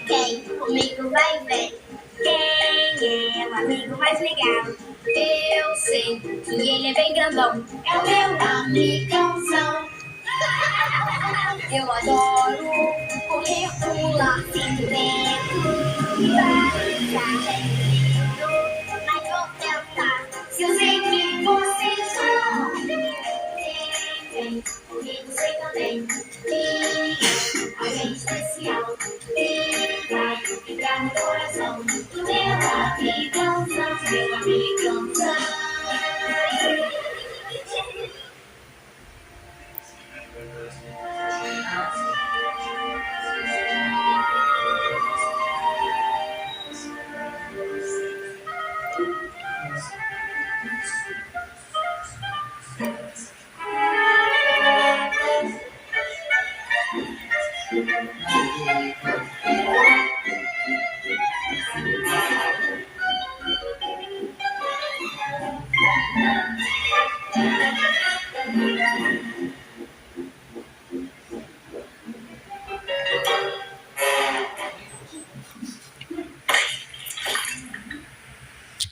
Quem comigo vai ver? Quem é o amigo mais legal? Eu sei que ele é bem grandão. É o meu amigãozão. Eu adoro correr, pular, sempre vento. Brincar é lindo, mas vou tentar. Se eu sei que vocês vão. Vem, comigo sei também. E alguém especial. E vai ficar no coração do meu amigãozão, meu amigãozão.